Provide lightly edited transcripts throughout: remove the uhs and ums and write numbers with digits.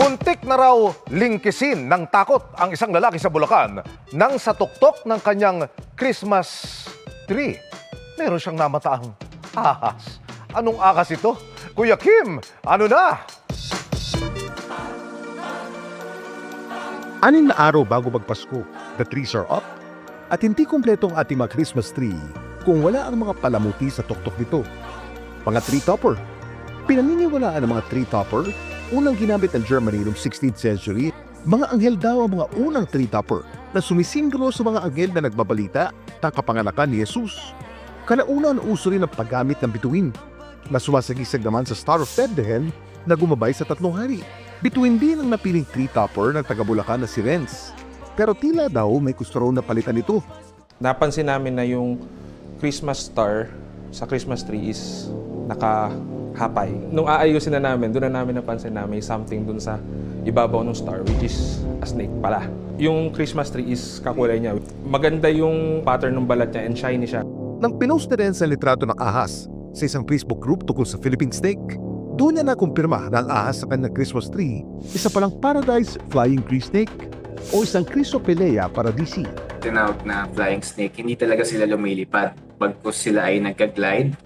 Muntik na raw lingkisin ng takot ang isang lalaki sa Bulacan nang sa tuktok ng kanyang Christmas tree. Meron siyang namataang ahas. Anong ahas ito? Kuya Kim, ano na? 6 na araw bago magpasko, the trees are up at hindi kumpleto ang ating mga Christmas tree kung wala ang mga palamuti sa tuktok nito. Mga tree topper. Pinaniniwalaan ng mga tree topper, unang ginamit ng Germany noong 16th century, mga anghel daw ang mga unang tree topper na sumisingro sa mga anghel na nagbabalita ng kapanganakan ni Jesus. Kanauna ang uso rin ang paggamit ng bituin na sumasagisag naman sa Star of Bethlehem na gumabay sa 3 hari. Bituin din ang napiling tree topper ng taga Bulacan na si Renz. Pero tila daw may gusto raw na palitan ito. Napansin namin na yung Christmas star sa Christmas tree is nakahapay. Nung aayusin na namin, doon na namin napansin na may something doon sa ibabaw ng star, which is a snake pala. Yung Christmas tree is kakulay niya. Maganda yung pattern ng balat niya and shiny siya. Nang pinost na rin sa litrato ng ahas sa isang Facebook group tungkol sa Philippine snake, doon niya nakumpirma na ang ahas sa kanyang Christmas tree, isa palang paradise flying tree snake o isang Chrysopelea paradisi. Tinawag na flying snake, hindi talaga sila lumilipad. Bagkus sila ay nagka-glide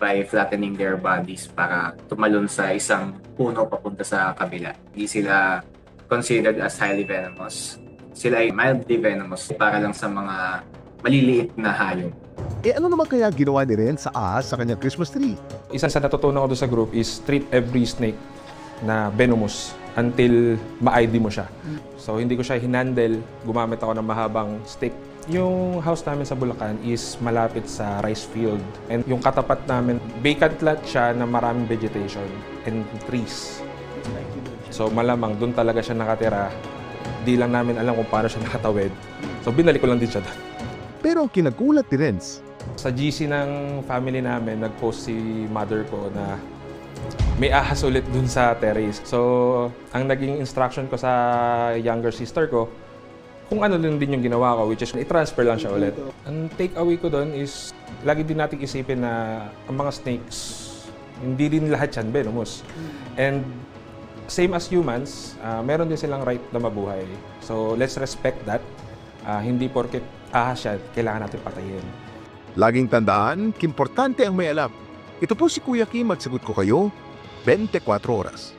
by flattening their bodies para tumalon sa isang puno papunta sa kabila. Hindi sila considered as highly venomous. Sila ay mildly venomous para lang sa mga maliliit na hayop. Ano naman kaya ginawa ni Ren sa ahas sa kanyang Christmas tree? Isa sa natutunan ko doon sa group is treat every snake na venomous until ma-ID mo siya. So hindi ko siya hinandle, gumamit ako ng mahabang stick. Yung house namin sa Bulacan is malapit sa rice field. And yung katapat namin, vacant lot siya na maraming vegetation and trees. So malamang doon talaga siya nakatira. Di lang namin alam kung paano siya nakatawid. So binalik ko lang din siya doon. Pero ang kinagulat ni Renz, Sa GC ng family namin, nag-post si mother ko na may ahas ulit dun sa terrace. So, ang naging instruction ko sa younger sister ko, kung ano din yung ginawa ko, which is i-transfer lang siya ulit. Ang take away ko dun is, lagi din natin isipin na ang mga snakes, hindi din lahat yan venomous. And same as humans, meron din silang right na mabuhay. So, let's respect that. Hindi porket ahas yan, kailangan natin patayin. laging tandaan, importante ang may alam. Ito po si Kuya Kim at sagot ko kayo, 24 oras.